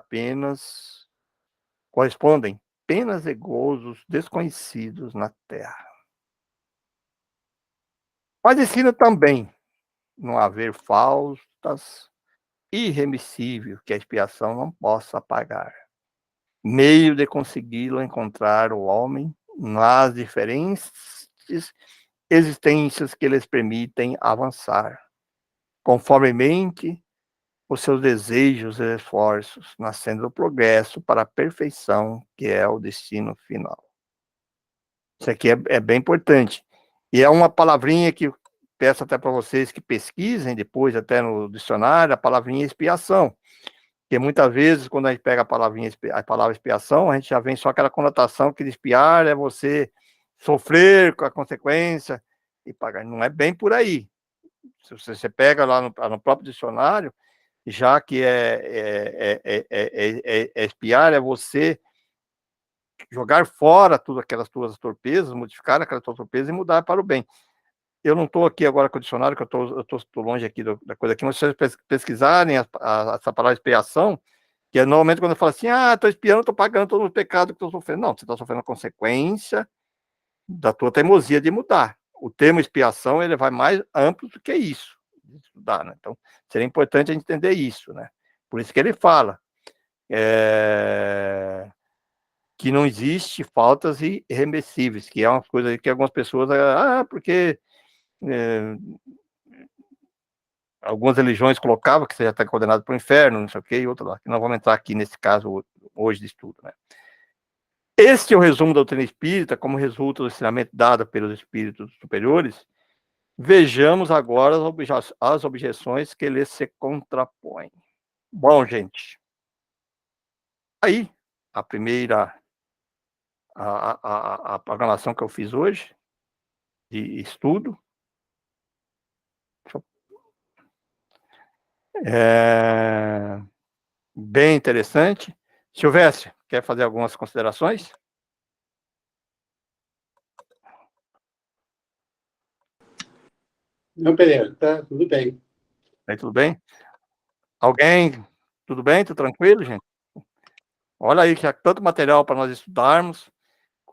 Speaker 1: penas e gozos desconhecidos na terra. Mas ensina também não haver faltas irremissível que a expiação não possa apagar. Meio de consegui-lo encontrar o homem nas diferentes existências que lhes permitem avançar, conformemente os seus desejos e esforços, nascendo do progresso para a perfeição, que é o destino final. Isso aqui é bem importante. E é uma palavrinha que peço até para vocês que pesquisem depois, até no dicionário, a palavrinha expiação. Porque muitas vezes, quando a gente pega a palavra expiação, a gente já vem só aquela conotação que de expiar é você sofrer com a consequência e pagar. Não é bem por aí. Se você pega lá no próprio dicionário, já que expiar é você jogar fora todas aquelas tuas torpezas, modificar aquelas tuas torpezas e mudar para o bem. Eu não estou aqui agora com o dicionário, que eu estou longe aqui da coisa aqui, mas se vocês pesquisarem essa palavra expiação, que é normalmente quando eu falo assim, estou espiando, estou pagando todo o pecado que estou sofrendo. Não, você está sofrendo a consequência da tua teimosia de mudar. O termo expiação, ele vai mais amplo do que isso, de estudar, né? Então, seria importante a gente entender isso, né? Por isso que ele fala que não existe faltas irremessíveis, que é uma coisa que algumas pessoas, porque algumas religiões colocavam que você já está condenado para o inferno, não sei o quê, e outro lá, que não vamos entrar aqui nesse caso hoje de estudo, né? Este é o resumo da doutrina espírita, como resulta do ensinamento dado pelos espíritos superiores. Vejamos agora as objeções que lhes se contrapõem. Bom, gente, aí a primeira a programação que eu fiz hoje de estudo é bem interessante. Silvestre, quer fazer algumas considerações?
Speaker 2: Não, Pereira, tá tudo bem.
Speaker 1: Aí, tudo bem? Alguém? Tudo bem? Tudo tranquilo, gente? Olha aí que há tanto material para nós estudarmos.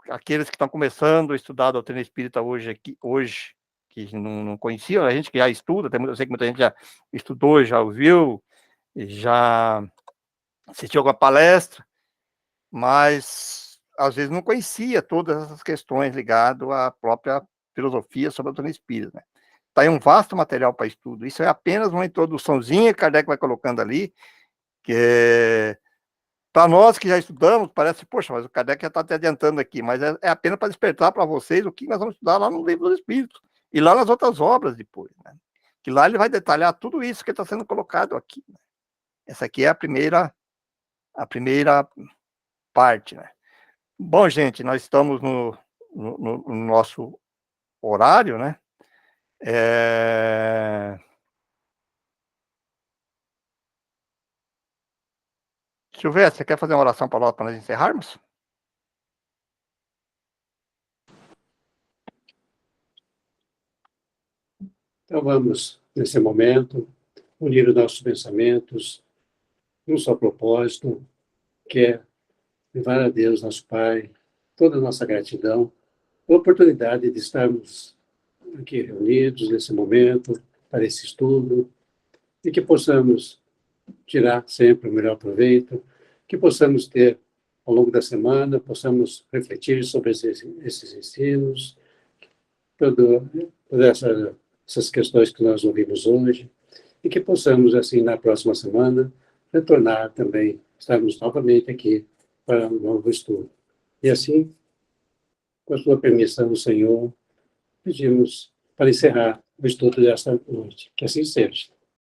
Speaker 1: Aqueles que estão começando a estudar a doutrina espírita hoje, que não conheciam, a gente que já estuda, eu sei que muita gente já estudou, já ouviu, já assistiu alguma palestra, mas às vezes não conhecia todas essas questões ligadas à própria filosofia sobre a doutrina espírita, né? Está aí um vasto material para estudo. Isso é apenas uma introduçãozinha que Kardec vai colocando ali, que para nós que já estudamos, parece, poxa, mas o Kardec já está até adiantando aqui, mas é apenas para despertar para vocês o que nós vamos estudar lá no Livro dos Espíritos e lá nas outras obras depois, né? Que lá ele vai detalhar tudo isso que está sendo colocado aqui, né? Essa aqui é a primeira parte, né? Bom, gente, nós estamos no nosso horário, né? Silvestre, você quer fazer uma oração para nós encerrarmos?
Speaker 2: Então vamos, nesse momento, unir os nossos pensamentos num só propósito, que é levar a Deus, nosso Pai, toda a nossa gratidão, a oportunidade de estarmos aqui reunidos nesse momento, para esse estudo, e que possamos tirar sempre o melhor proveito, que possamos ter, ao longo da semana, possamos refletir sobre esses ensinos, todas essas questões que nós ouvimos hoje, e que possamos, assim, na próxima semana, retornar também, estarmos novamente aqui para um novo estudo. E assim, com a sua permissão, Senhor, pedimos para encerrar o estudo desta noite. Que assim seja.